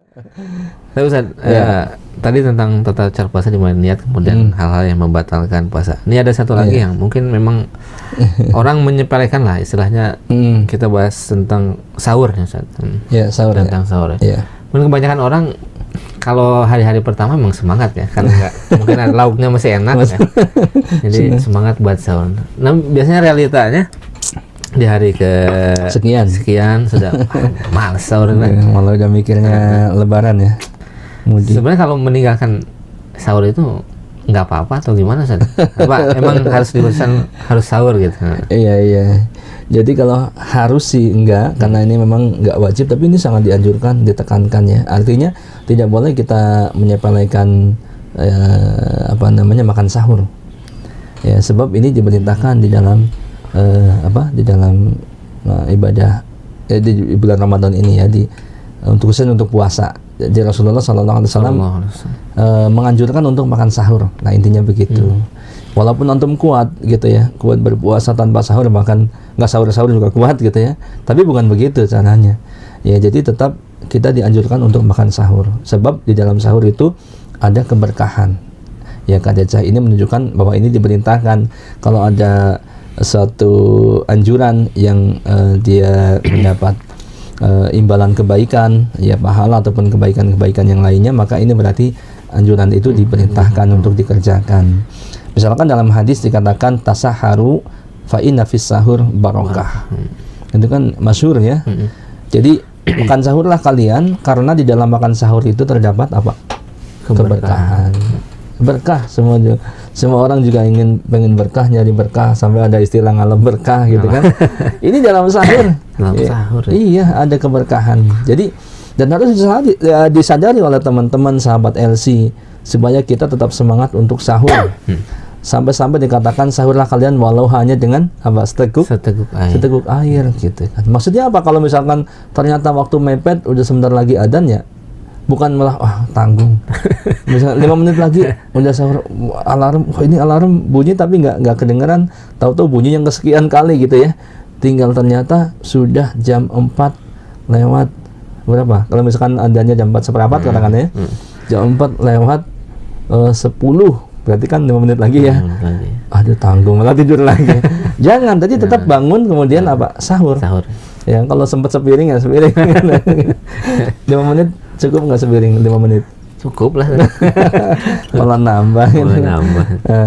Tapi Ustaz, tadi tentang tata cara puasa dimulai niat, kemudian hal-hal yang membatalkan puasa. Ini ada satu lagi yang mungkin memang orang menyepelekan lah istilahnya. Kita bahas tentang sahur ya Ustaz. Sahur. Tentang sahur ya. Mungkin kebanyakan orang kalau hari-hari pertama memang semangat ya, karena mungkin lauknya masih enak ya. Jadi semangat buat sahur. Nah, biasanya realitanya di hari ke sekian sudah males sahur. Malah udah mikirnya lebaran ya. Sebenarnya kalau meninggalkan sahur itu nggak apa-apa atau gimana Ustaz? Apa emang harus diurusan harus sahur gitu? Iya. Jadi kalau harus sih enggak, karena ini memang nggak wajib, tapi ini sangat dianjurkan, ditekankan ya. Artinya tidak boleh kita menyepelekan makan sahur. Ya, sebab ini diperintahkan di dalam di dalam ibadah di bulan Ramadan ini ya, khususnya untuk puasa. Jadi Rasulullah SAW menganjurkan untuk makan sahur. Nah, intinya begitu. Walaupun antum kuat gitu ya, kuat berpuasa tanpa sahur, bahkan nggak sahur juga kuat gitu ya, tapi bukan begitu caranya ya. Jadi tetap kita dianjurkan untuk makan sahur, sebab di dalam sahur itu ada keberkahan ya. Kadecah ini menunjukkan bahwa ini diperintahkan. Kalau ada suatu anjuran yang dia mendapat imbalan kebaikan ya, pahala ataupun kebaikan-kebaikan yang lainnya, maka ini berarti anjuran itu diperintahkan untuk dikerjakan. Misalkan dalam hadis dikatakan tasaharu fa inna fis sahur barokah. Itu kan masyhur ya. Jadi makan sahurlah kalian, karena di dalam makan sahur itu terdapat apa? Keberkahan. Berkah. Semua orang juga pengen berkah, nyari berkah, sampai ada istilah ngalem berkah gitu kan. Ini dalam sahur. Sahur. Iya, ada keberkahan. Jadi dan harus disadari oleh teman-teman sahabat LC supaya kita tetap semangat untuk sahur. Sampai-sampai dikatakan sahurlah kalian walau hanya dengan seteguk air gitu kan. Maksudnya apa? Kalau misalkan ternyata waktu mepet udah sebentar lagi adzan ya, bukan malah tanggung. Misalnya 5 menit lagi udah sahur, alarm bunyi tapi nggak kedengeran, tahu-tahu bunyi yang kesekian kali gitu ya. Tinggal ternyata sudah jam 4 lewat berapa? Kalau misalkan adzannya jam 4 seperempat katakan ya. Jam 4 lewat 10, berarti kan 5 menit lagi ya. Aduh, tanggung, malah tidur lagi. Jangan, tadi tetap bangun, kemudian sahur. Ya, kalau sempat sepiring ya sepiring. 5 menit cukup nggak sepiring 5 menit? Cukup lah. Malah nambah.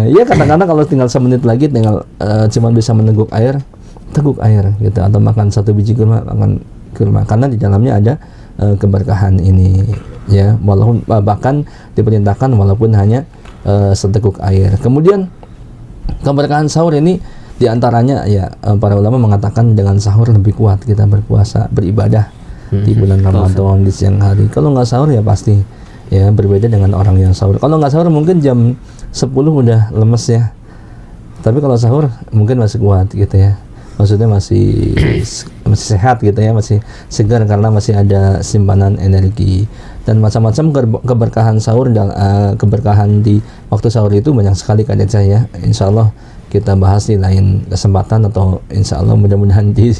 Iya, kadang-kadang kalau tinggal 1 menit lagi, tinggal cuma bisa meneguk air gitu, atau makan 1 biji kurma, karena di dalamnya ada keberkahan ini ya, walaupun bahkan diperintahkan walaupun hanya seteguk air. Kemudian keberkahan sahur ini diantaranya ya, para ulama mengatakan dengan sahur lebih kuat kita berpuasa, beribadah di bulan Ramadan di siang hari. Kalau nggak sahur ya pasti ya berbeda dengan orang yang sahur. Kalau nggak sahur mungkin jam 10 udah lemes ya, tapi kalau sahur mungkin masih kuat gitu ya. Maksudnya masih sehat gitu ya, masih segar karena masih ada simpanan energi. Dan macam-macam keberkahan sahur dan keberkahan di waktu sahur itu banyak sekali saya. Insya Allah kita bahas di lain kesempatan, atau insya Allah mudah-mudahan di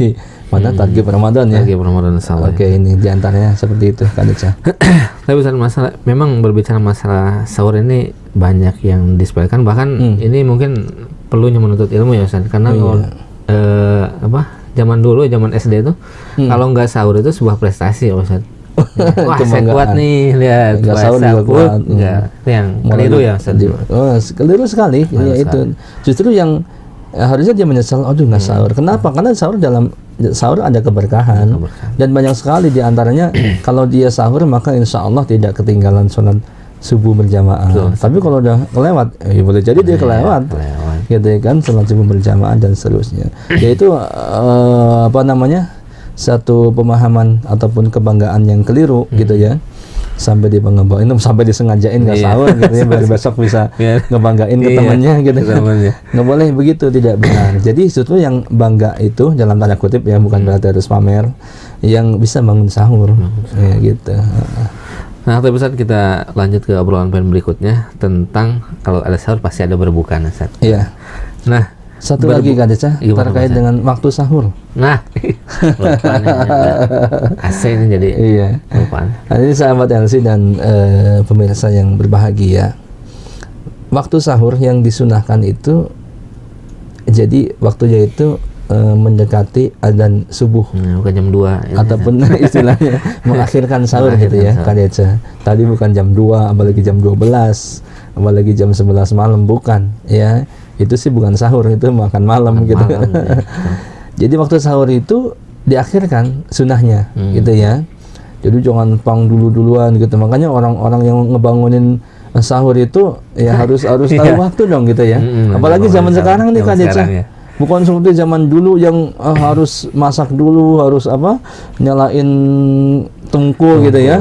target Ramadan ya. Target Ramadan salah. Oke, ini diantaranya seperti itu Kadeca. Tapi masalah memang berbicara masalah sahur ini banyak yang disepelekan, bahkan ini mungkin perlunya menuntut ilmu ya Ustaz, karena zaman dulu, zaman SD itu kalau nggak sahur itu sebuah prestasi ya Ustaz. Wah, saya kuat nih, lihat sahur juga kuat. Itu yang keliru ya Ustaz. Keliru sekali ya itu. Justru yang harusnya dia menyesal, nggak sahur. Kenapa? Karena dalam sahur ada keberkahan. Dan banyak sekali diantaranya kalau dia sahur maka insya Allah tidak ketinggalan sholat subuh berjamaah. Tapi kalau udah kelewat, boleh jadi dia kelewat. Gitu kan, sholat subuh berjamaah dan seterusnya. Yaitu satu pemahaman ataupun kebanggaan yang keliru gitu ya, sampai dibanggain, sampai disengajain nggak sahur gitu ya, biar besok bisa ngebanggain ke temannya gitu kan. Nggak boleh begitu, tidak benar. Jadi justru yang bangga itu dalam tanda kutip ya, bukan berarti harus pamer, yang bisa bangun sahur ya gitu. Nah, tapi Ustaz, kita lanjut ke obrolan poin berikutnya tentang kalau ada sahur pasti ada berbuka, Ustaz. Iya. Nah, Satu lagi Kak Deca, terkait dengan waktu sahur. Nah, lupa nih, AC ini jadi Iya. lupaan. Nah, ini sahabat LC dan pemirsa yang berbahagia. Waktu sahur yang disunahkan itu, jadi waktunya itu mendekati adzan subuh. Bukan jam 2 ini, ataupun istilahnya mengakhirkan sahur gitu ya Kak Deca. Tadi bukan jam 2, apalagi jam 12, apalagi jam 11 malam, bukan ya. Itu sih bukan sahur, itu makan malam gitu. malam, ya. Jadi waktu sahur itu diakhirkan sunahnya gitu ya. Jadi jangan pang duluan gitu. Makanya orang-orang yang ngebangunin sahur itu ya harus tahu waktu dong gitu ya. Apalagi zaman sekarang nih Kak Deca. Ya. Bukan seperti zaman dulu yang harus masak dulu, harus nyalain tungku gitu ya.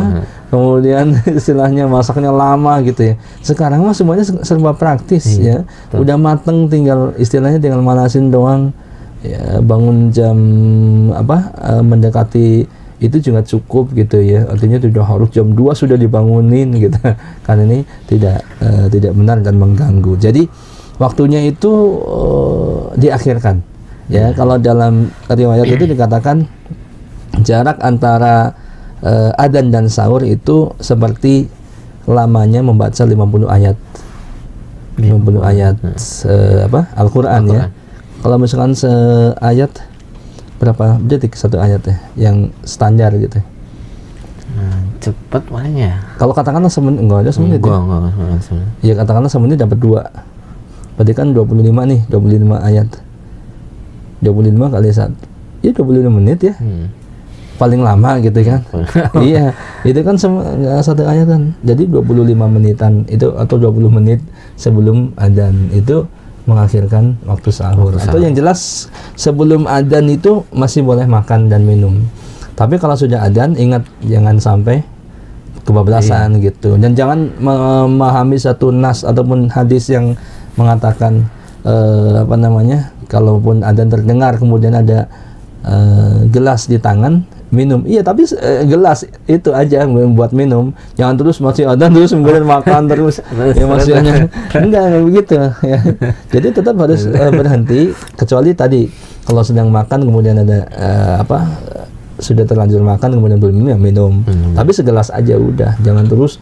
Kemudian istilahnya masaknya lama gitu ya. Sekarang mah semuanya serba praktis ya. Betul. Udah mateng, tinggal istilahnya tinggal manasin doang. Ya, bangun jam mendekati itu juga cukup gitu ya. Artinya tidak harus jam 2 sudah dibangunin gitu. Karena ini tidak benar dan mengganggu. Jadi waktunya itu diakhirkan. Ya, kalau dalam riwayat itu dikatakan jarak antara adzan dan sahur itu seperti lamanya membaca 50 ayat. 50 ayat Al-Qur'an ya. Kalau misalkan seayat berapa detik satu ayat ya yang standar gitu. Cepet makanya. Kalau katakanlah semenit, enggak ada semenit. Enggak. Ya katakanlah semenit dapat 2. Berarti kan 25 nih, 25 ayat. 25 kali 1. Ya 25 menit ya. Paling lama gitu kan. Iya, itu kan satu ayat kan. Jadi 25 menitan itu atau 20 menit sebelum adzan itu mengakhirkan waktu sahur. Atau yang jelas sebelum adzan itu masih boleh makan dan minum. Tapi kalau sudah adzan ingat jangan sampai kebablasan gitu. Dan jangan memahami satu nas ataupun hadis yang mengatakan kalaupun adzan terdengar kemudian ada gelas di tangan minum. Iya, tapi gelas itu aja buat minum. Jangan terus masih adzan terus kemudian makan terus. Ya maksudnya enggak begitu ya. Jadi tetap harus berhenti, kecuali tadi kalau sedang makan kemudian ada sudah terlanjur makan kemudian belum minum ya minum. Tapi segelas aja udah. Jangan terus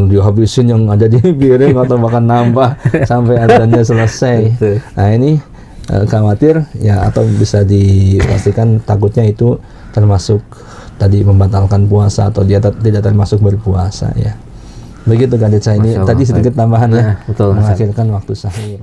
dihabisin yang ada di piring atau bahkan nambah sampai adzannya selesai. Nah, ini khawatir ya, atau bisa dipastikan takutnya itu termasuk tadi membatalkan puasa atau dia tidak termasuk berpuasa ya. Begitu Kak Deca, ini tadi sedikit tambahan ya, betul, mengakhirkan waktu sahur.